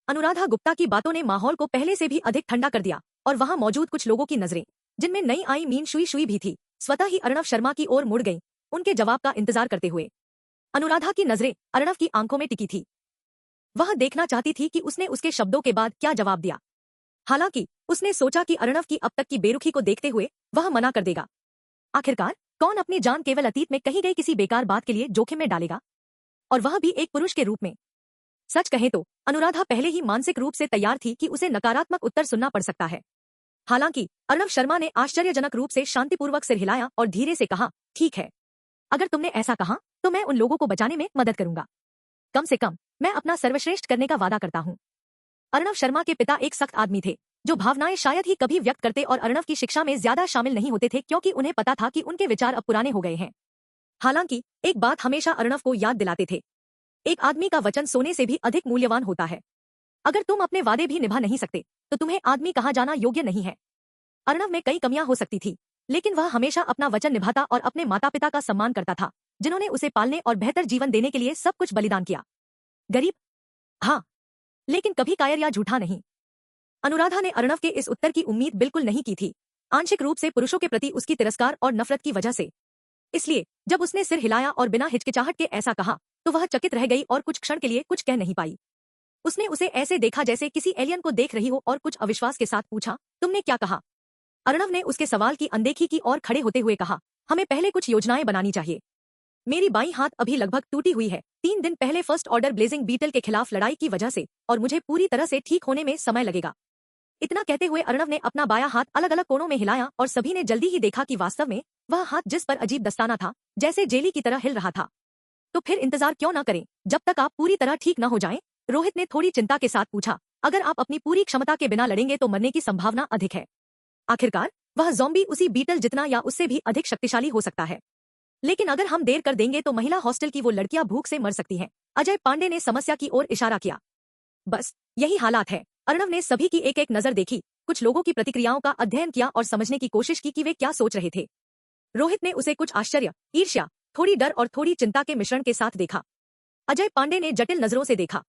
अनुराधा गुप्ता की बातों ने माहौल को पहले से भी अधिक ठंडा कर दिया और वहां मौजूद कुछ लोगों की नजरें, जिनमें नई आई मीन शुई शुई भी थी, स्वतः ही अर्णव शर्मा की ओर मुड़ गईं, उनके जवाब का इंतजार करते हुए। अनुराधा की नजरें अर्णव की आंखों में टिकी थी। वह देखना चाहती थी कि उसने उसके शब्दों के बाद क्या जवाब दिया। हालांकि उसने सोचा कि अर्णव की अब तक की बेरुखी को देखते हुए वह मना कर देगा। आखिरकार कौन अपनी जान केवल अतीत में कही गई किसी बेकार बात के लिए जोखिम में डालेगा, और वह भी एक पुरुष के रूप में। सच कहे तो अनुराधा पहले ही मानसिक रूप से तैयार थी कि उसे नकारात्मक उत्तर सुनना पड़ सकता है। हालांकि अर्णव शर्मा ने आश्चर्यजनक रूप से शांतिपूर्वक सिर हिलाया और धीरे से कहा, ठीक है, अगर तुमने ऐसा कहा तो मैं उन लोगों को बचाने में मदद करूंगा। कम से कम मैं अपना सर्वश्रेष्ठ करने का वादा करता हूं। अर्णव शर्मा के पिता एक सख्त आदमी थे, जो भावनाएं शायद ही कभी व्यक्त करते और अर्णव की शिक्षा में ज्यादा शामिल नहीं होते थे, क्योंकि उन्हें पता था कि उनके विचार अब पुराने हो गए हैं। हालांकि एक बात हमेशा अर्णव को याद दिलाते थे, एक आदमी का वचन सोने से भी अधिक मूल्यवान होता है। अगर तुम अपने वादे भी निभा नहीं सकते तो तुम्हें आदमी कहा जाना योग्य नहीं है। अर्णव में कई कमियां हो सकती थी, लेकिन वह हमेशा अपना वचन निभाता और अपने माता पिता का सम्मान करता था, जिन्होंने उसे पालने और बेहतर जीवन देने के लिए सब कुछ बलिदान किया। गरीब, हाँ, लेकिन कभी कायर या झूठा नहीं। अनुराधा ने अर्णव के इस उत्तर की उम्मीद बिल्कुल नहीं की थी, आंशिक रूप से पुरुषों के प्रति उसकी तिरस्कार और नफरत की वजह से। इसलिए जब उसने सिर हिलाया और बिना हिचकिचाहट के ऐसा कहा तो वह चकित रह गई और कुछ क्षण के लिए कुछ कह नहीं पाई। उसने उसे ऐसे देखा जैसे किसी एलियन को देख रही हो और कुछ अविश्वास के साथ पूछा, तुमने क्या कहा? अर्णव ने उसके सवाल की अनदेखी की और खड़े होते हुए कहा, हमें पहले कुछ योजनाएं बनानी चाहिए। मेरी बाईं हाथ अभी लगभग टूटी हुई है, 3 दिन पहले फर्स्ट ऑर्डर ब्लेजिंग बीटल के खिलाफ लड़ाई की वजह से, और मुझे पूरी तरह से ठीक होने में समय लगेगा। इतना कहते हुए अर्णव ने अपना बायां हाथ अलग अलग कोनों में हिलाया और सभी ने जल्दी ही देखा कि वास्तव में वह हाथ, जिस पर अजीब दस्ताना था, जैसे जेली की तरह हिल रहा था। तो फिर इंतजार क्यों न करें जब तक आप पूरी तरह ठीक न हो जाएं? रोहित ने थोड़ी चिंता के साथ पूछा, अगर आप अपनी पूरी क्षमता के बिना लड़ेंगे तो मरने की संभावना अधिक है। आखिरकार वह ज़ॉम्बी उसी बीटल जितना या उससे भी अधिक शक्तिशाली हो सकता है। लेकिन अगर हम देर कर देंगे तो महिला हॉस्टल की वो लड़कियां भूख से मर सकती हैं। अजय पांडे ने समस्या की ओर इशारा किया। बस यही हालात है। अर्णव ने सभी की एक एक नजर देखी, कुछ लोगों की प्रतिक्रियाओं का अध्ययन किया और समझने की कोशिश की कि वे क्या सोच रहे थे। रोहित ने उसे कुछ आश्चर्य, ईर्ष्या, थोड़ी डर और थोड़ी चिंता के मिश्रण के साथ देखा। अजय पांडे ने जटिल नजरों से देखा।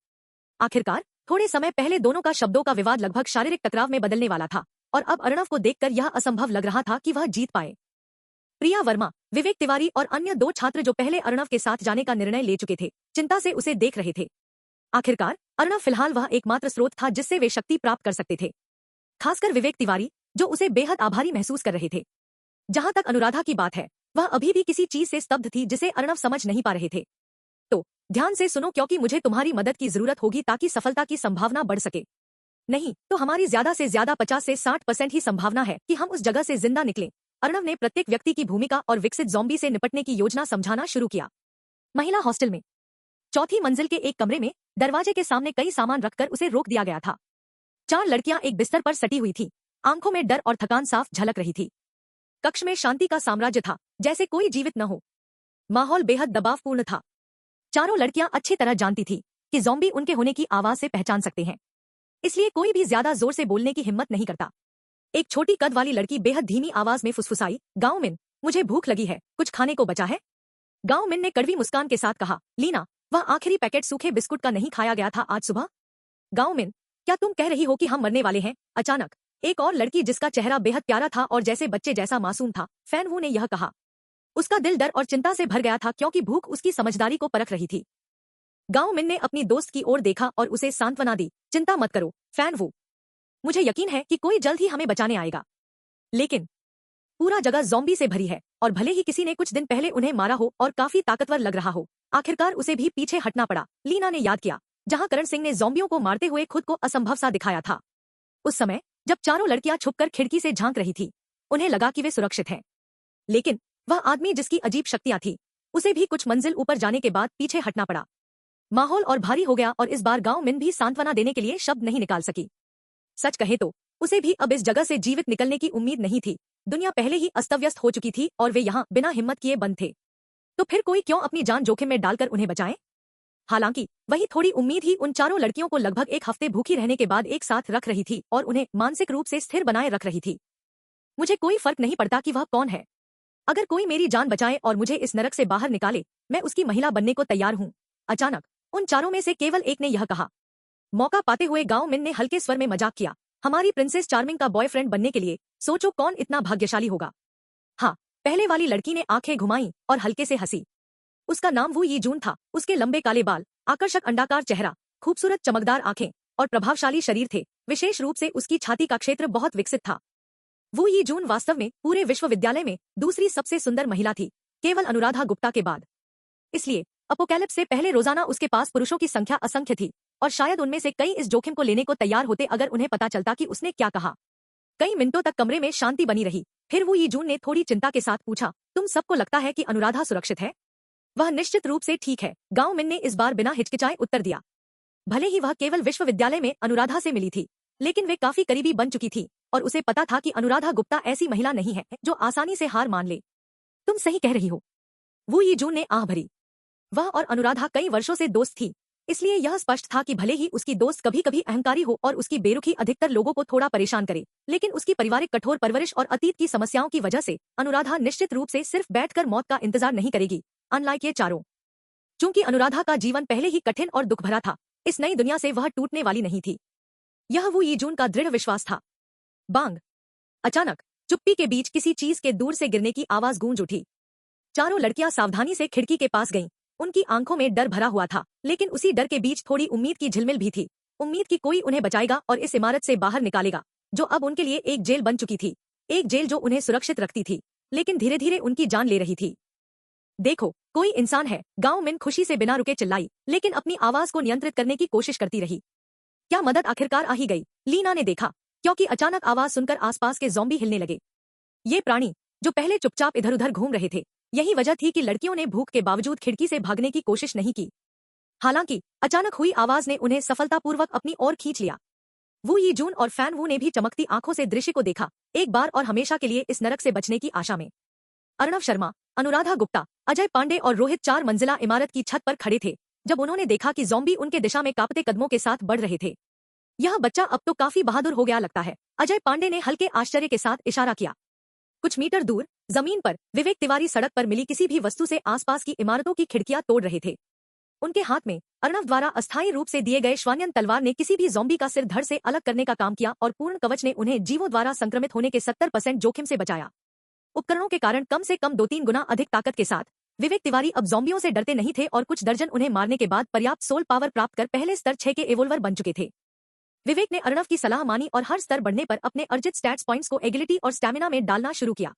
आखिरकार थोड़े समय पहले दोनों का शब्दों का विवाद लगभग शारीरिक टकराव में बदलने वाला था, और अब अर्णव को देखकर यह असंभव लग रहा था कि वह जीत पाए। प्रिया वर्मा, विवेक तिवारी और अन्य 2 छात्र जो पहले अर्णव के साथ जाने का निर्णय ले चुके थे, चिंता से उसे देख रहे थे। आखिरकार अर्णव फिलहाल वह एकमात्र स्रोत था जिससे वे शक्ति प्राप्त कर सकते थे। खासकर विवेक तिवारी, जो उसे बेहद आभारी महसूस कर रहे थे। जहां तक अनुराधा की बात है, वह अभी भी किसी चीज से स्तब्ध थी जिसे अर्णव समझ नहीं पा रहे थे। तो ध्यान से सुनो, क्योंकि मुझे तुम्हारी मदद की जरूरत होगी ताकि सफलता की संभावना बढ़ सके। नहीं तो हमारी ज्यादा से ज्यादा 50 से 60% ही संभावना है कि हम उस जगह से जिंदा निकलें। अर्णव ने प्रत्येक व्यक्ति की भूमिका और विकसित ज़ॉम्बी से निपटने की योजना समझाना शुरू किया। महिला हॉस्टल में 4थी मंजिल के एक कमरे में दरवाजे के सामने कई सामान रखकर उसे रोक दिया गया था। 4 लड़कियां एक बिस्तर पर सटी हुई थी, आंखों में डर और थकान साफ झलक रही थी। कक्ष में शांति का साम्राज्य था, जैसे कोई जीवित न हो। माहौल बेहद दबावपूर्ण था। चारों लड़कियां अच्छी तरह जानती थी कि ज़ॉम्बी उनके होने की आवाज से पहचान सकते हैं, इसलिए कोई भी ज्यादा जोर से बोलने की हिम्मत नहीं करता। एक छोटी कद वाली लड़की बेहद धीमी आवाज में फुसफुसाई, गाओ मिन, मुझे भूख लगी है, कुछ खाने को बचा है? गाओ मिन ने कड़वी मुस्कान के साथ कहा, लीना, वह आखिरी पैकेट सूखे बिस्कुट का नहीं खाया गया था आज सुबह? गाओ मिन, क्या तुम कह रही हो कि हम मरने वाले हैं? अचानक एक और लड़की, जिसका चेहरा बेहद प्यारा था और जैसे बच्चे जैसा मासूम था, फैन वू ने यह कहा। उसका दिल डर और चिंता से भर गया था क्योंकि भूख उसकी समझदारी को परख रही थी। गाओ मिन ने अपनी दोस्त की ओर देखा और उसे सांत्वना दी, चिंता मत करो फैन वू, मुझे यकीन है कि कोई जल्द ही हमें बचाने आएगा। लेकिन पूरा जगह ज़ॉम्बी से भरी है, और भले ही किसी ने कुछ दिन पहले उन्हें मारा हो और काफी ताकतवर लग रहा हो, आखिरकार उसे भी पीछे हटना पड़ा। लीना ने याद किया, जहां करण सिंह ने ज़ॉम्बियों को मारते हुए खुद को असंभव सा दिखाया था। उस समय जब चारों लड़कियां छुपकर खिड़की से झांक रही थी, उन्हें लगा कि वे सुरक्षित हैं। लेकिन वह आदमी जिसकी अजीब शक्तियां थी, उसे भी कुछ मंजिल ऊपर जाने के बाद पीछे हटना पड़ा। माहौल और भारी हो गया और इस बार गांव मिन भी सांत्वना देने के लिए शब्द नहीं निकाल सकी। सच कहे तो उसे भी अब इस जगह से जीवित निकलने की उम्मीद नहीं थी। दुनिया पहले ही अस्तव्यस्त हो चुकी थी और वे यहाँ बिना हिम्मत किए बंद थे। तो फिर कोई क्यों अपनी जान जोखिम में डालकर उन्हें बचाए? हालांकि वही थोड़ी उम्मीद ही उन चारों लड़कियों को लगभग 1 हफ्ते भूखी रहने के बाद एक साथ रख रही थी और उन्हें मानसिक रूप से स्थिर बनाए रख रही थी। मुझे कोई फर्क नहीं पड़ता कि वह कौन है। अगर कोई मेरी जान बचाए और मुझे इस नरक से बाहर निकाले, मैं उसकी महिला बनने को तैयार हूँ। अचानक उन चारों में से केवल एक ने यह कहा। मौका पाते हुए गांव मिन ने हल्के स्वर में मजाक किया, हमारी प्रिंसेस चार्मिंग का बॉयफ्रेंड बनने के लिए सोचो कौन इतना भाग्यशाली होगा। हाँ, पहले वाली लड़की ने आंखें घुमाई और हल्के से हंसी। उसका नाम वू यी जून था। उसके लंबे काले बाल, आकर्षक अंडाकार चेहरा, खूबसूरत चमकदार आंखें और प्रभावशाली शरीर थे। विशेष रूप से उसकी छाती का क्षेत्र बहुत विकसित था। वू यी जून वास्तव में पूरे विश्वविद्यालय में दूसरी सबसे सुंदर महिला थी, केवल अनुराधा गुप्ता के बाद। इसलिए अपोकैलिप्स से पहले रोजाना उसके पास पुरुषों की संख्या असंख्य थी और शायद उनमें से कई इस जोखिम को लेने को तैयार होते अगर उन्हें पता चलता कि उसने क्या कहा। कई मिनटों तक कमरे में शांति बनी रही। फिर वू यी जून ने थोड़ी चिंता के साथ पूछा, तुम सबको लगता है कि अनुराधा सुरक्षित है? वह निश्चित रूप से ठीक है, गांव मिन ने इस बार बिना हिचकिचाए उत्तर दिया। भले ही वह केवल विश्वविद्यालय में अनुराधा से मिली थी, लेकिन वे काफी करीबी बन चुकी थी और उसे पता था कि अनुराधा गुप्ता ऐसी महिला नहीं है जो आसानी से हार मान ले। तुम सही कह रही हो, वू यी जून ने आह भरी। वह और अनुराधा कई वर्षों से दोस्त थी, इसलिए यह स्पष्ट था कि भले ही उसकी दोस्त कभी कभी अहंकारी हो और उसकी बेरुखी अधिकतर लोगों को थोड़ा परेशान करे, लेकिन उसकी पारिवारिक कठोर परवरिश और अतीत की समस्याओं की वजह से अनुराधा निश्चित रूप से सिर्फ बैठकर मौत का इंतजार नहीं करेगी, अनलाइक ये चारों। चूंकि अनुराधा का जीवन पहले ही कठिन और दुख भरा था, इस नई दुनिया से वह टूटने वाली नहीं थी। यह वू यी जून का दृढ़ विश्वास था। बांग। अचानक चुप्पी के बीच किसी चीज के दूर से गिरने की आवाज गूंज उठी। चारों लड़कियां सावधानी से खिड़की के पास गईं। उनकी आंखों में डर भरा हुआ था, लेकिन उसी डर के बीच थोड़ी उम्मीद की झिलमिल भी थी। उम्मीद की कोई उन्हें बचाएगा और इस इमारत से बाहर निकालेगा, जो अब उनके लिए एक जेल बन चुकी थी। एक जेल जो उन्हें सुरक्षित रखती थी, लेकिन धीरे धीरे उनकी जान ले रही थी। देखो, कोई इंसान है, गांव मिन खुशी से बिना रुके चिल्लाई, लेकिन अपनी आवाज को नियंत्रित करने की कोशिश करती रही। क्या मदद आखिरकार आ ही गई? लीना ने देखा, क्योंकि अचानक आवाज सुनकर आसपास के ज़ॉम्बी हिलने लगे। ये प्राणी, जो पहले चुपचाप इधर उधर घूम रहे थे, यही वजह थी कि लड़कियों ने भूख के बावजूद खिड़की से भागने की कोशिश नहीं की। हालांकि अचानक हुई आवाज ने उन्हें सफलतापूर्वक अपनी ओर खींच लिया। वू यी जून और फैन वू ने भी चमकती आंखों से दृश्य को देखा, एक बार और हमेशा के लिए इस नरक से बचने की आशा में। अर्णव शर्मा, अनुराधा गुप्ता, अजय पांडे और रोहित 4 मंजिला इमारत की छत पर खड़े थे जब उन्होंने देखा कि ज़ॉम्बी उनके दिशा में कांपते कदमों के साथ बढ़ रहे थे। यह बच्चा अब तो काफी बहादुर हो गया लगता है, अजय पांडे ने हल्के आश्चर्य के साथ इशारा किया। कुछ मीटर दूर जमीन पर विवेक तिवारी सड़क पर मिली किसी भी वस्तु से आसपास की इमारतों की खिड़कियां तोड़ रहे थे। उनके हाथ में अर्णव द्वारा अस्थायी रूप से दिए गए श्वान्यन तलवार ने किसी भी ज़ॉम्बी का सिर धड़ से अलग करने का काम किया और पूर्ण कवच ने उन्हें जीवों द्वारा संक्रमित होने के 70% जोखिम से बचाया। उपकरणों के कारण कम से कम 2-3 गुना अधिक ताकत के साथ विवेक तिवारी अब ज़ॉम्बियों से डरते नहीं थे और कुछ दर्जन उन्हें मारने के बाद पर्याप्त सोल पावर प्राप्त कर पहले स्तर 6 के एवोल्वर बन चुके थे। विवेक ने अर्णव की सलाह मानी और हर स्तर बढ़ने पर अपने अर्जित स्टैट्स पॉइंट्स को एगिलिटी और स्टैमिना में डालना शुरू किया।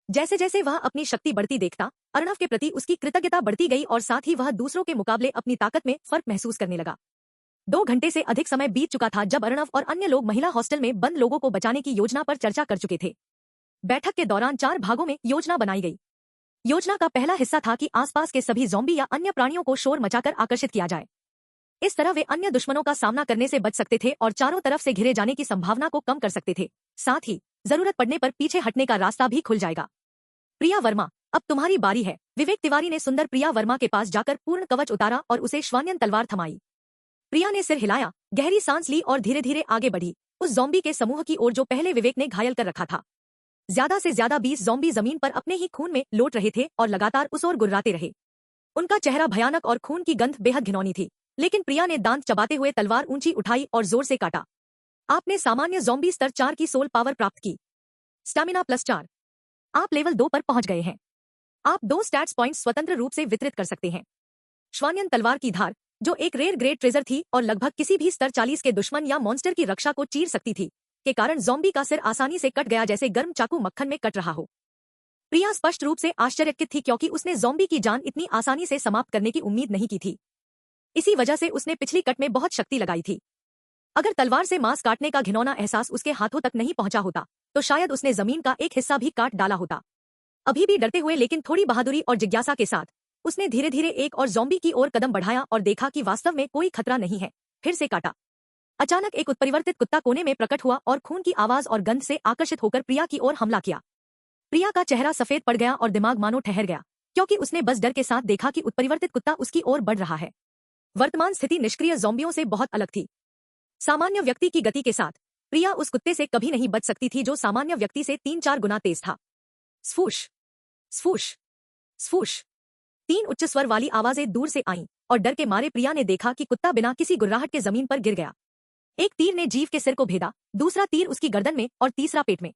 जैसे जैसे वह अपनी शक्ति बढ़ती देखता, अर्णव के प्रति उसकी कृतज्ञता बढ़ती गई और साथ ही वह दूसरों के मुकाबले अपनी ताकत में फर्क महसूस करने लगा। 2 घंटे से अधिक समय बीत चुका था जब अर्णव और अन्य लोग महिला हॉस्टल में बंद लोगों को बचाने की योजना पर चर्चा कर चुके थे। बैठक के दौरान 4 भागों में योजना बनाई गई। योजना का पहला हिस्सा था कि आसपास के सभी ज़ॉम्बी या अन्य प्राणियों को शोर मचाकर आकर्षित किया जाए। इस तरह वे अन्य दुश्मनों का सामना करने से बच सकते थे और चारों तरफ से घिरे जाने की संभावना को कम कर सकते थे। साथ ही जरूरत पड़ने पर पीछे हटने का रास्ता भी खुल जाएगा। प्रिया वर्मा, अब तुम्हारी बारी है। विवेक तिवारी ने सुंदर प्रिया वर्मा के पास जाकर पूर्ण कवच उतारा और उसे श्वान्यन तलवार थमाई। प्रिया ने सिर हिलाया, गहरी सांस ली और धीरे धीरे आगे बढ़ी, उस ज़ॉम्बी के समूह की ओर जो पहले विवेक ने घायल कर रखा था। ज्यादा से ज्यादा 20 ज़ॉम्बी जमीन पर अपने ही खून में लोट रहे थे और लगातार उस ओर गुर्राते रहे। उनका चेहरा भयानक और खून की गंध बेहद घिनौनी थी, लेकिन प्रिया ने दांत चबाते हुए तलवार ऊंची उठाई और जोर से काटा। आपने सामान्य ज़ॉम्बी स्तर 4 की सोल पावर प्राप्त की। स्टैमिना +4। आप लेवल 2 पर पहुंच गए हैं। आप 2 स्टैट्स पॉइंट्स स्वतंत्र रूप से वितरित कर सकते हैं। श्वान्यन तलवार की धार, जो एक रेयर ग्रेड ट्रेजर थी और लगभग किसी भी स्तर 40 के दुश्मन या मॉन्स्टर की रक्षा को चीर सकती थी, के कारण ज़ॉम्बी का सिर आसानी से कट गया जैसे गर्म चाकू मक्खन में कट रहा हो। प्रिया स्पष्ट रूप से आश्चर्यचकित थी क्योंकि उसने ज़ॉम्बी की जान इतनी आसानी से समाप्त करने की उम्मीद नहीं की थी। इसी वजह से उसने पिछली कट में बहुत शक्ति लगाई थी। अगर तलवार से मांस काटने का घिनौना एहसास उसके हाथों तक नहीं पहुंचा होता, तो शायद उसने जमीन का एक हिस्सा भी काट डाला होता। अभी भी डरते हुए लेकिन थोड़ी बहादुरी और जिज्ञासा के साथ उसने धीरे धीरे एक और ज़ॉम्बी की ओर कदम बढ़ाया और देखा कि वास्तव में कोई खतरा नहीं है। फिर से काटा। अचानक एक उत्परिवर्तित कुत्ता कोने में प्रकट हुआ और खून की आवाज और गंध से आकर्षित होकर प्रिया की ओर हमला किया। प्रिया का चेहरा सफेद पड़ गया और दिमाग मानो ठहर गया, क्योंकि उसने बस डर के साथ देखा कि उत्परिवर्तित कुत्ता उसकी ओर बढ़ रहा है। वर्तमान स्थिति निष्क्रिय ज़ॉम्बियों से बहुत अलग थी। सामान्य व्यक्ति की गति के साथ प्रिया उस कुत्ते से कभी नहीं बच सकती थी जो सामान्य व्यक्ति से 3-4 गुना तेज था। स्फूश, स्फूश, स्फूश। 3 उच्च स्वर वाली आवाजें दूर से आईं और डर के मारे प्रिया ने देखा कि कुत्ता बिना किसी गुर्राहट के जमीन पर गिर गया। एक तीर ने जीव के सिर को भेदा, दूसरा तीर उसकी गर्दन में और तीसरा पेट में।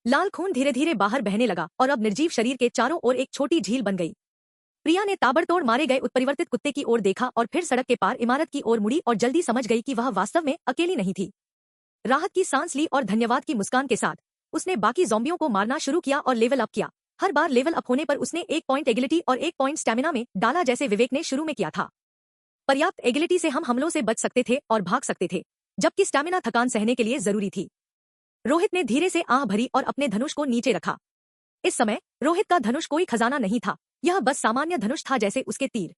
लाल खून धीरे धीरे बाहर बहने लगा और अब निर्जीव शरीर के चारों ओर एक छोटी झील बन गई। प्रिया ने ताबड़तोड़ मारे गए उत्परिवर्तित कुत्ते की ओर देखा और फिर सड़क के पार इमारत की ओर मुड़ी और जल्दी समझ गई कि वह वास्तव में अकेली नहीं थी। राहत की सांस ली और धन्यवाद की मुस्कान के साथ उसने बाकी ज़ॉम्बियों को मारना शुरू किया और लेवल अप किया। हर बार लेवल अप होने पर उसने 1 पॉइंट एगिलिटी और 1 पॉइंट स्टैमिना में डाला, जैसे विवेक ने शुरू में किया था। पर्याप्त एगिलिटी से हम हमलों से बच सकते थे और भाग सकते थे, जबकि स्टैमिना थकान सहने के लिए जरूरी थी। रोहित ने धीरे से आह भरी और अपने धनुष को नीचे रखा। इस समय रोहित का धनुष कोई खजाना नहीं था, यह बस सामान्य धनुष था जैसे उसके तीर।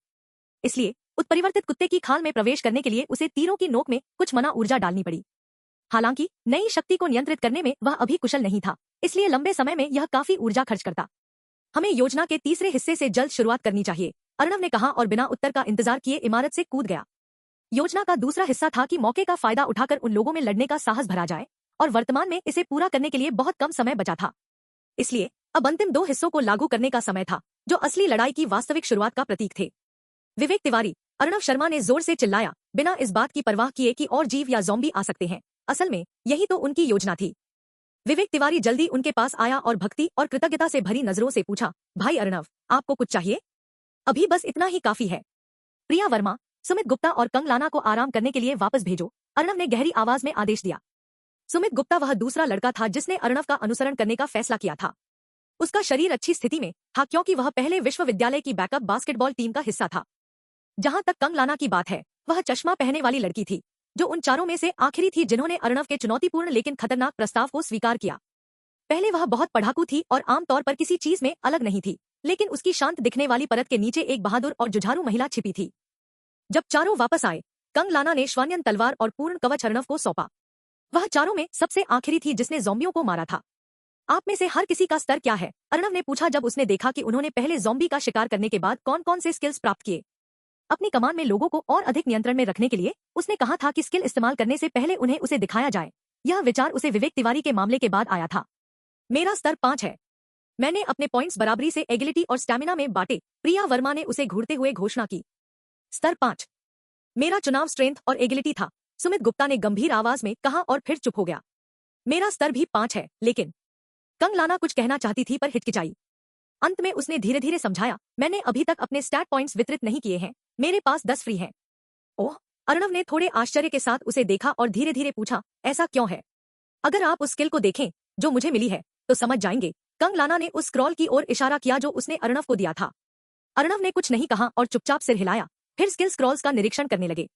इसलिए उत्परिवर्तित कुत्ते की खाल में प्रवेश करने के लिए उसे तीरों की नोक में कुछ मना ऊर्जा डालनी पड़ी। हालांकि नई शक्ति को नियंत्रित करने में वह अभी कुशल नहीं था, इसलिए लंबे समय में यह काफी ऊर्जा खर्च करता। हमें योजना के तीसरे हिस्से से जल्द शुरुआत करनी चाहिए, अर्णव ने कहा और बिना उत्तर का इंतजार किए इमारत से कूद गया। योजना का दूसरा हिस्सा था कि मौके का फायदा उठाकर उन लोगों में लड़ने का साहस भरा जाए, और वर्तमान में इसे पूरा करने के लिए बहुत कम समय बचा था। इसलिए अब अंतिम 2 हिस्सों को लागू करने का समय था, जो असली लड़ाई की वास्तविक शुरुआत का प्रतीक थे। विवेक तिवारी, अर्णव शर्मा ने जोर से चिल्लाया, बिना इस बात की परवाह किए कि और जीव या ज़ॉम्बी आ सकते हैं। असल में यही तो उनकी योजना थी। विवेक तिवारी जल्दी उनके पास आया और भक्ति और कृतज्ञता से भरी नजरों से पूछा, भाई अर्णव, आपको कुछ चाहिए? अभी बस इतना ही काफी है। प्रिया वर्मा, सुमित गुप्ता और कंगलाना को आराम करने के लिए वापस भेजो, अर्णव ने गहरी आवाज में आदेश दिया। सुमित गुप्ता वह दूसरा लड़का था जिसने अर्णव का अनुसरण करने का फैसला किया था। उसका शरीर अच्छी स्थिति में था क्योंकि वह पहले विश्वविद्यालय की बैकअप बास्केटबॉल टीम का हिस्सा था। जहां तक कंगलाना की बात है, वह चश्मा पहनने वाली लड़की थी, जो उन चारों में से आखिरी थी जिन्होंने अर्णव के चुनौतीपूर्ण लेकिन खतरनाक प्रस्ताव को स्वीकार किया। पहले वह बहुत पढ़ाकू थी और आमतौर पर किसी चीज में अलग नहीं थी, लेकिन उसकी शांत दिखने वाली परत के नीचे एक बहादुर और जुझारू महिला छिपी थी। जब चारों वापस आए, कंगलाना ने श्वान्यन तलवार और पूर्ण कवच अर्णव को सौंपा। वह चारों में सबसे आखिरी थी जिसने ज़ॉम्बियों को मारा था। आप में से हर किसी का स्तर क्या है? अर्णव ने पूछा जब उसने देखा कि उन्होंने पहले ज़ॉम्बी का शिकार करने के बाद कौन कौन से स्किल्स प्राप्त किए। अपनी कमान में लोगों को और अधिक नियंत्रण में रखने के लिए उसने कहा था कि स्किल इस्तेमाल करने से पहले उन्हें उसे दिखाया जाए। यह विचार उसे विवेक तिवारी के मामले के बाद आया था। मेरा स्तर 5 है। मैंने अपने पॉइंट्स बराबरी से एगिलिटी और स्टैमिना में बांटे, प्रिया वर्मा ने उसे घूरते हुए घोषणा की। स्तर 5। मेरा चुनाव स्ट्रेंथ और एगिलिटी था, सुमित गुप्ता ने गंभीर आवाज में कहा और फिर चुप हो गया। मेरा स्तर भी 5 है, लेकिन कंगलाना कुछ कहना चाहती थी पर हिचकिचाई। अंत में उसने धीरे धीरे समझाया, मैंने अभी तक अपने स्टैट पॉइंट्स वितरित नहीं किए हैं, मेरे पास 10 फ्री हैं। ओह, अर्णव ने थोड़े आश्चर्य के साथ उसे देखा और धीरे धीरे पूछा, ऐसा क्यों है? अगर आप उस स्किल को देखें जो मुझे मिली है तो समझ जाएंगे। कंगलाना ने उस स्क्रॉल की ओर इशारा किया जो उसने अर्णव को दिया था। अर्णव ने कुछ नहीं कहा और चुपचाप सिर हिलाया, फिर स्किल स्क्रॉल्स का निरीक्षण करने लगे।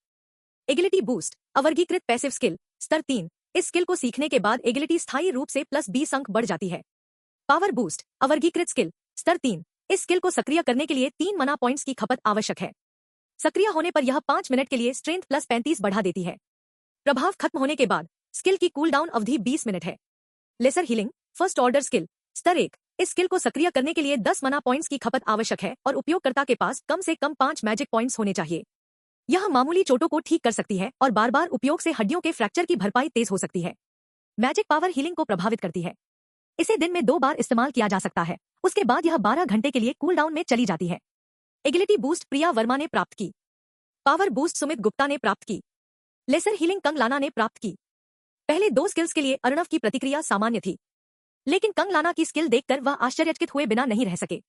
एगिलिटी बूस्ट, अवर्गीकृत पैसिव स्किल, स्तर 3। इस स्किल को सीखने के बाद एगिलिटी स्थायी रूप से +20 अंक बढ़ जाती है। पावर बूस्ट, अवर्गीकृत स्किल, स्तर 3। इस स्किल को सक्रिय करने के लिए 3 मना पॉइंट्स की खपत आवश्यक है। सक्रिय होने पर यह 5 मिनट के लिए स्ट्रेंथ +35 बढ़ा देती है। प्रभाव खत्म होने के बाद स्किल की कूल डाउन अवधि 20 मिनट है। Lesser healing, first order skill, स्तर 1। इस स्किल को सक्रिय करने के लिए 10 मना पॉइंट्स की खपत आवश्यक है और उपयोगकर्ता के पास कम से कम 5 मैजिक पॉइंट्स होने चाहिए। यह मामूली चोटों को ठीक कर सकती है और बार बार उपयोग से हड्डियों के फ्रैक्चर की भरपाई तेज हो सकती है। मैजिक पावर हीलिंग को प्रभावित करती है। इसे दिन में 2 बार इस्तेमाल किया जा सकता है, उसके बाद यह 12 घंटे के लिए कूल डाउन में चली जाती है। एगिलिटी बूस्ट प्रिया वर्मा ने प्राप्त की। पावर बूस्ट सुमित गुप्ता ने प्राप्त की। लेसर हीलिंग कंगलाना ने प्राप्त की। पहले 2 स्किल्स के लिए अर्णव की प्रतिक्रिया सामान्य थी, लेकिन कंगलाना की स्किल देखकर वह आश्चर्यचकित हुए बिना नहीं रह सके।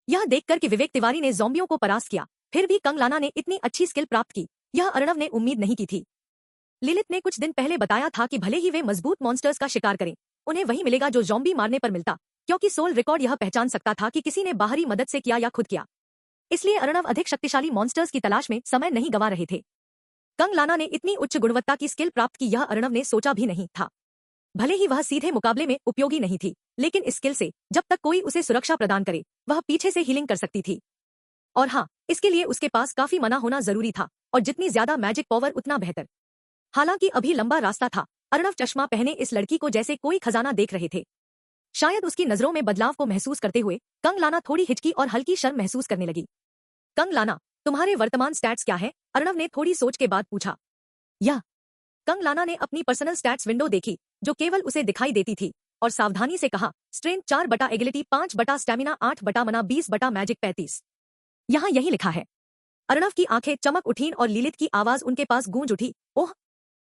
यह देखकर कि विवेक तिवारी ने ज़ॉम्बियों को परास्त किया, फिर भी कंगलाना ने इतनी अच्छी स्किल प्राप्त की, यह अर्णव ने उम्मीद नहीं की थी। लिलित ने कुछ दिन पहले बताया था कि भले ही वे मजबूत मॉन्स्टर्स का शिकार करें, उन्हें वही मिलेगा जो ज़ॉम्बी मारने पर मिलता, क्योंकि सोल रिकॉर्ड यह पहचान सकता था कि किसी ने बाहरी मदद से किया या खुद किया। इसलिए अर्णव अधिक शक्तिशाली मॉन्स्टर्स की तलाश में समय नहीं गंवा रहे थे। कंगलाना ने इतनी उच्च गुणवत्ता की स्किल प्राप्त की, यह अर्णव ने सोचा भी नहीं था। भले ही वह सीधे मुकाबले में उपयोगी नहीं थी, लेकिन इस स्किल से जब तक कोई उसे सुरक्षा प्रदान करे, वह पीछे से हीलिंग कर सकती थी। और हाँ, इसके लिए उसके पास काफी मना होना जरूरी था, और जितनी ज्यादा मैजिक पावर उतना बेहतर। हालांकि अभी लंबा रास्ता था। अर्णव चश्मा पहने इस लड़की को जैसे कोई खजाना देख रहे थे। शायद उसकी नजरों में बदलाव को महसूस करते हुए कंगलाना थोड़ी हिचकी और हल्की शर्म महसूस करने लगी। कंगलाना, तुम्हारे वर्तमान स्टैट्स क्या है? अर्णव ने थोड़ी सोच के बाद पूछा। यह कंगलाना ने अपनी पर्सनल स्टैट्स विंडो देखी, जो केवल उसे दिखाई देती थी, और सावधानी से कहा, स्ट्रेंथ 4 बटा एगिलिटी 5 बटा स्टैमिना 8 बटा मना 20 बटा मैजिक 35। यहाँ यही लिखा है। अर्णव की आंखें चमक उठीं और लिलित की आवाज उनके पास गूंज उठी, ओह,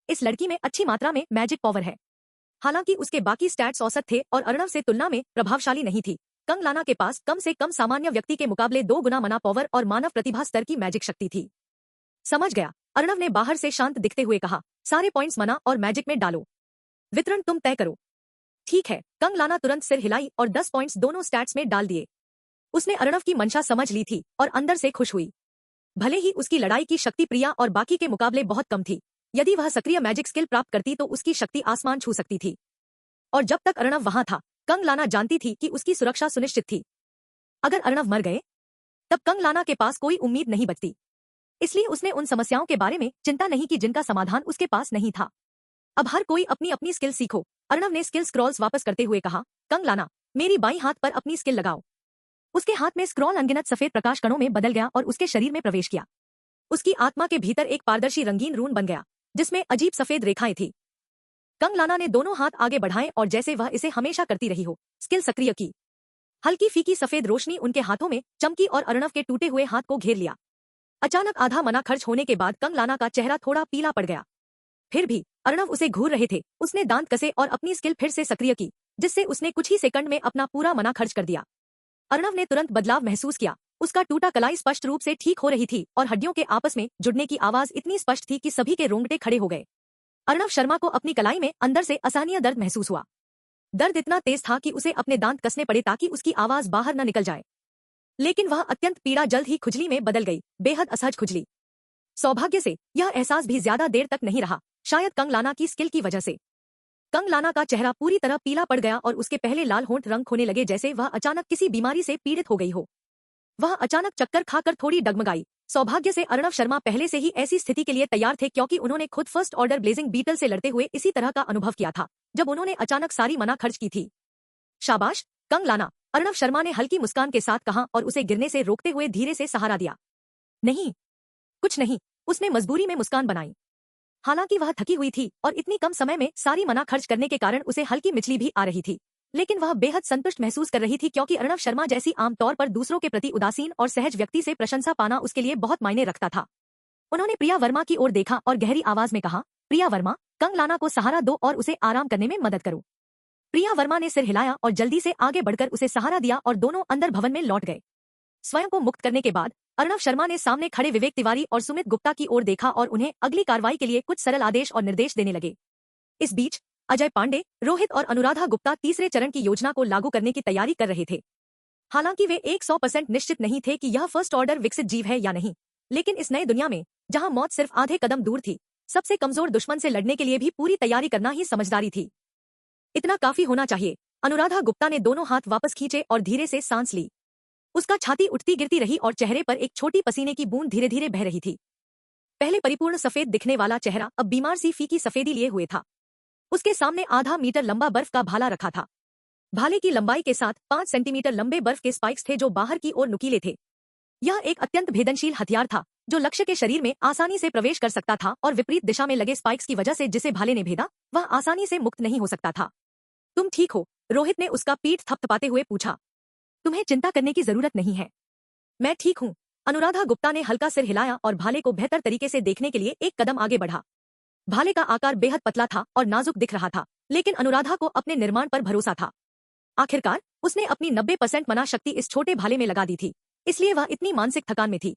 इस लड़की में अच्छी मात्रा में मैजिक पावर है। हालांकि उसके बाकी स्टैट्स औसत थे और अर्णव से तुलना में प्रभावशाली नहीं थी, कंगलाना के पास कम से कम सामान्य व्यक्ति के मुकाबले 2 गुना मना पावर और मानव प्रतिभा स्तर की मैजिक शक्ति थी। समझ गया, अर्णव ने बाहर से शांत दिखते हुए कहा। सारे पॉइंट्स मना और मैजिक में डालो, वितरण तुम तय करो। ठीक है, कंगलाना तुरंत सिर हिलाई और 10 पॉइंट्स दोनों स्टैट्स में डाल दिए। उसने अर्णव की मंशा समझ ली थी और अंदर से खुश हुई। भले ही उसकी लड़ाई की शक्ति प्रिया और बाकी के मुकाबले बहुत कम थी, यदि वह सक्रिय मैजिक स्किल प्राप्त करती तो उसकी शक्ति आसमान छू सकती थी। और जब तक अर्णव वहां था, कंगलाना जानती थी कि उसकी सुरक्षा सुनिश्चित थी। अगर अर्णव मर गए, तब कंगलाना के पास कोई उम्मीद नहीं बचती। इसलिए उसने उन समस्याओं के बारे में चिंता नहीं की जिनका समाधान उसके पास नहीं था। अब हर कोई अपनी अपनी स्किल सीखो, अर्णव ने स्किल स्क्रॉल्स वापस करते हुए कहा। कंगलाना, मेरी बाईं हाथ पर अपनी स्किल लगाओ। उसके हाथ में स्क्रॉल अनगिनत सफेद प्रकाश कणों में बदल गया और उसके शरीर में प्रवेश किया। उसकी आत्मा के भीतर एक पारदर्शी रंगीन रून बन गया, जिसमें अजीब सफेद रेखाएं थी। कंगलाना ने दोनों हाथ आगे बढ़ाए और जैसे वह इसे हमेशा करती रही हो, स्किल सक्रिय की। हल्की फीकी सफेद रोशनी उनके हाथों में चमकी और अर्णव के टूटे हुए हाथ को घेर लिया। अचानक आधा मना खर्च होने के बाद कंगलाना का चेहरा थोड़ा पीला पड़ गया। फिर भी अर्णव उसे घूर रहे थे। उसने दांत कसे और अपनी स्किल फिर से सक्रिय की, जिससे उसने कुछ ही सेकंड में अपना पूरा मना खर्च कर दिया। अर्णव ने तुरंत बदलाव महसूस किया। उसका टूटा कलाई स्पष्ट रूप से ठीक हो रही थी और हड्डियों के आपस में जुड़ने की आवाज इतनी स्पष्ट थी कि सभी के रोंगटे खड़े हो गए। अर्णव शर्मा को अपनी कलाई में अंदर से असहनीय दर्द महसूस हुआ। दर्द इतना तेज था कि उसे अपने दांत कसने पड़े ताकि उसकी आवाज बाहर न निकल जाए। लेकिन वह अत्यंत पीड़ा जल्द ही खुजली में बदल गई, बेहद असहज खुजली। सौभाग्य से यह एहसास भी ज्यादा देर तक नहीं रहा, शायद कंगलाना की स्किल की वजह से। कंगलाना का चेहरा पूरी तरह पीला पड़ गया और उसके पहले लाल होंठ रंग खोने लगे, जैसे वह अचानक किसी बीमारी से पीड़ित हो गई हो। वह अचानक चक्कर खाकर थोड़ी डगमगाई। सौभाग्य से अर्णव शर्मा पहले से ही ऐसी स्थिति के लिए तैयार थे, क्योंकि उन्होंने खुद फर्स्ट ऑर्डर ब्लेजिंग बीटल से लड़ते हुए इसी तरह का अनुभव किया था, जब उन्होंने अचानक सारी मना खर्च की थी। शाबाश कंगलाना, अर्णव शर्मा ने हल्की मुस्कान के साथ कहा और उसे गिरने से रोकते हुए धीरे से सहारा दिया। नहीं, कुछ नहीं, उसने मजबूरी में मुस्कान बनाई। हालांकि वह थकी हुई थी और इतनी कम समय में सारी मना खर्च करने के कारण उसे हल्की मिचली भी आ रही थी, लेकिन वह बेहद संतुष्ट महसूस कर रही थी, क्योंकि अर्णव शर्मा जैसी आमतौर पर दूसरों के प्रति उदासीन और सहज व्यक्ति से प्रशंसा पाना उसके लिए बहुत मायने रखता था। उन्होंने प्रिया वर्मा की ओर देखा और गहरी आवाज में कहा, प्रिया वर्मा, कंगलाना को सहारा दो और उसे आराम करने में मदद करो। प्रिया वर्मा ने सिर हिलाया और जल्दी से आगे बढ़कर उसे सहारा दिया और दोनों अंदर भवन में लौट गए। स्वयं को मुक्त करने के बाद अर्णव शर्मा ने सामने खड़े विवेक तिवारी और सुमित गुप्ता की ओर देखा और उन्हें अगली कार्रवाई के लिए कुछ सरल आदेश और निर्देश देने लगे। इस बीच अजय पांडे, रोहित और अनुराधा गुप्ता तीसरे चरण की योजना को लागू करने की तैयारी कर रहे थे। हालांकि वे 100% निश्चित नहीं थे कि यह फर्स्ट ऑर्डर विकसित जीव है या नहीं, लेकिन इस नए दुनिया में जहां मौत सिर्फ आधे कदम दूर थी, सबसे कमजोर दुश्मन से लड़ने के लिए भी पूरी तैयारी करना ही समझदारी थी। इतना काफी होना चाहिए। अनुराधा गुप्ता ने दोनों हाथ वापस खींचे और धीरे से सांस ली। उसका छाती उठती गिरती रही और चेहरे पर एक छोटी पसीने की बूंद धीरे धीरे बह रही थी। पहले परिपूर्ण सफेद दिखने वाला चेहरा अब बीमार सी फीकी सफेदी लिए हुए था। उसके सामने आधा मीटर लंबा बर्फ का भाला रखा था। भाले की लंबाई के साथ 5 सेंटीमीटर लंबे बर्फ के स्पाइक्स थे जो बाहर की ओर नुकीले थे। यह एक अत्यंत भेदनशील हथियार था जो लक्ष्य के शरीर में आसानी से प्रवेश कर सकता था और विपरीत दिशा में लगे स्पाइक्स की वजह से जिसे भाले ने भेदा, वह आसानी से मुक्त नहीं हो सकता था। तुम ठीक हो? रोहित ने उसका पीठ थपथपाते हुए पूछा। तुम्हें चिंता करने की जरूरत नहीं है, मैं ठीक हूँ। अनुराधा गुप्ता ने हल्का सिर हिलाया और भाले को बेहतर तरीके से देखने के लिए एक कदम आगे बढ़ा। भाले का आकार बेहद पतला था और नाजुक दिख रहा था, लेकिन अनुराधा को अपने निर्माण पर भरोसा था। आखिरकार उसने अपनी 90% मना शक्ति इस छोटे भाले में लगा दी थी, इसलिए वह इतनी मानसिक थकान में थी।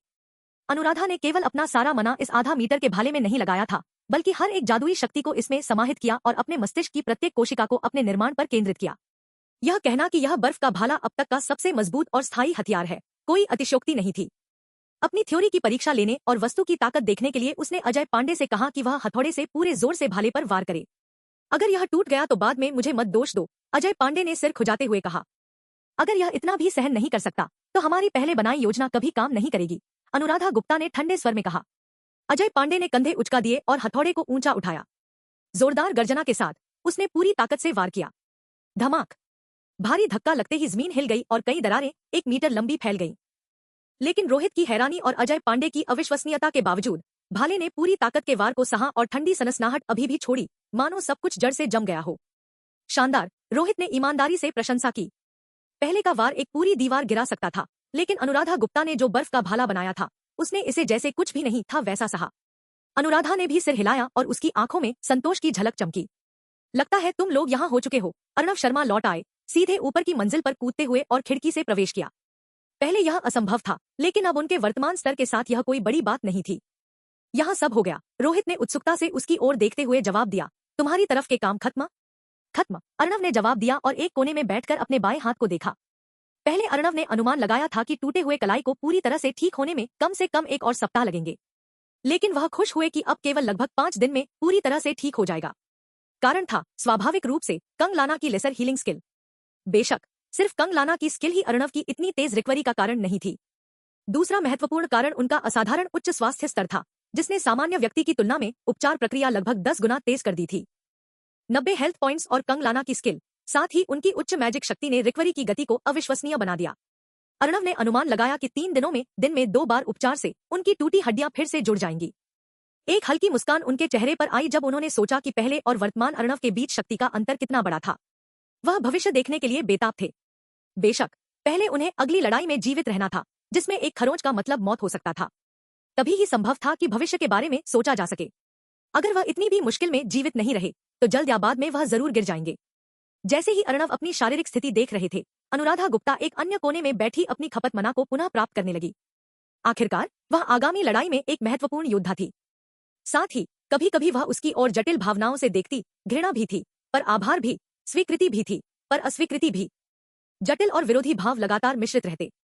अनुराधा ने केवल अपना सारा मना इस आधा मीटर के भाले में नहीं लगाया था, बल्कि हर एक जादुई शक्ति को इसमें समाहित किया और अपने मस्तिष्क की प्रत्येक कोशिका को अपने निर्माण पर केंद्रित किया। यह कहना कि यह बर्फ का भाला अब तक का सबसे मजबूत और स्थायी हथियार है, कोई अतिशयोक्ति नहीं थी। अपनी थ्योरी की परीक्षा लेने और वस्तु की ताकत देखने के लिए उसने अजय पांडे से कहा कि वह हथौड़े से पूरे जोर से भाले पर वार करे। अगर यह टूट गया तो बाद में मुझे मत दोष दो, अजय पांडे ने सिर खुजाते हुए कहा। अगर यह इतना भी सहन नहीं कर सकता तो हमारी पहले बनाई योजना कभी काम नहीं करेगी, अनुराधा गुप्ता ने ठंडे स्वर में कहा। अजय पांडे ने कंधे उचका दिए और हथौड़े को ऊंचा उठाया। जोरदार गर्जना के साथ उसने पूरी ताकत से वार किया। धमाक! भारी धक्का लगते ही जमीन हिल गई और कई दरारें 1 मीटर लंबी फैल गईं। लेकिन रोहित की हैरानी और अजय पांडे की अविश्वसनीयता के बावजूद भाले ने पूरी ताकत के वार को सहा और ठंडी सनसनाहट अभी भी छोड़ी, मानो सब कुछ जड़ से जम गया हो। शानदार! रोहित ने ईमानदारी से प्रशंसा की। पहले का वार एक पूरी दीवार गिरा सकता था, लेकिन अनुराधा गुप्ता ने जो बर्फ का भाला बनाया था, उसने इसे जैसे कुछ भी नहीं था वैसा सहा। अनुराधा ने भी सिर हिलाया और उसकी आंखों में संतोष की झलक चमकी। लगता है तुम लोग यहाँ हो चुके हो। अर्णव शर्मा लौट आए, सीधे ऊपर की मंजिल पर कूदते हुए और खिड़की से प्रवेश किया। पहले यह असंभव था, लेकिन अब उनके वर्तमान स्तर के साथ यह कोई बड़ी बात नहीं थी। यहाँ सब हो गया। रोहित ने उत्सुकता से उसकी ओर देखते हुए जवाब दिया, तुम्हारी तरफ के काम खत्म? खत्म, अर्णव ने जवाब दिया और एक कोने में बैठकर अपने बाएं हाथ को देखा। पहले अर्णव ने अनुमान लगाया था कि टूटे हुए कलाई को पूरी तरह से ठीक होने में कम से कम 1 और सप्ताह लगेंगे, लेकिन वह खुश हुए कि अब केवल लगभग 5 दिन में पूरी तरह से ठीक हो जाएगा। कारण था स्वाभाविक रूप से कंगलाना की लेसर हीलिंग स्किल। बेशक सिर्फ कंगलाना की स्किल ही अर्णव की इतनी तेज रिकवरी का कारण नहीं थी। दूसरा महत्वपूर्ण कारण उनका असाधारण उच्च स्वास्थ्य स्तर था, जिसने सामान्य व्यक्ति की तुलना में उपचार प्रक्रिया लगभग 10 गुना तेज कर दी थी। 90 हेल्थ पॉइंट्स और कंगलाना की स्किल, साथ ही उनकी उच्च मैजिक शक्ति ने रिकवरी की गति को अविश्वसनीय बना दिया। अर्णव ने अनुमान लगाया कि 3 दिनों में दिन में 2 बार उपचार से उनकी टूटी हड्डियां फिर से जुड़ जाएंगी। एक हल्की मुस्कान उनके चेहरे पर आई जब उन्होंने सोचा कि पहले और वर्तमान अर्णव के बीच शक्ति का अंतर कितना बड़ा था। वह भविष्य देखने के लिए बेताब थे। बेशक पहले उन्हें अगली लड़ाई में जीवित रहना था, जिसमें एक खरोंच का मतलब मौत हो सकता था। तभी ही संभव था कि भविष्य के बारे में सोचा जा सके। अगर वह इतनी भी मुश्किल में जीवित नहीं रहे तो जल्द या बाद में वह जरूर गिर जाएंगे। जैसे ही अर्णव अपनी शारीरिक स्थिति देख रहे थे, अनुराधा गुप्ता एक अन्य कोने में बैठी अपनी खपतमना को पुनः प्राप्त करने लगी। आखिरकार वह आगामी लड़ाई में एक महत्वपूर्ण योद्धा थी। साथ ही कभी कभी वह उसकी ओर जटिल भावनाओं से देखती, घृणा भी थी, पर आभार भी, स्वीकृति भी थी, पर अस्वीकृति भी। जटिल और विरोधी भाव लगातार मिश्रित रहते।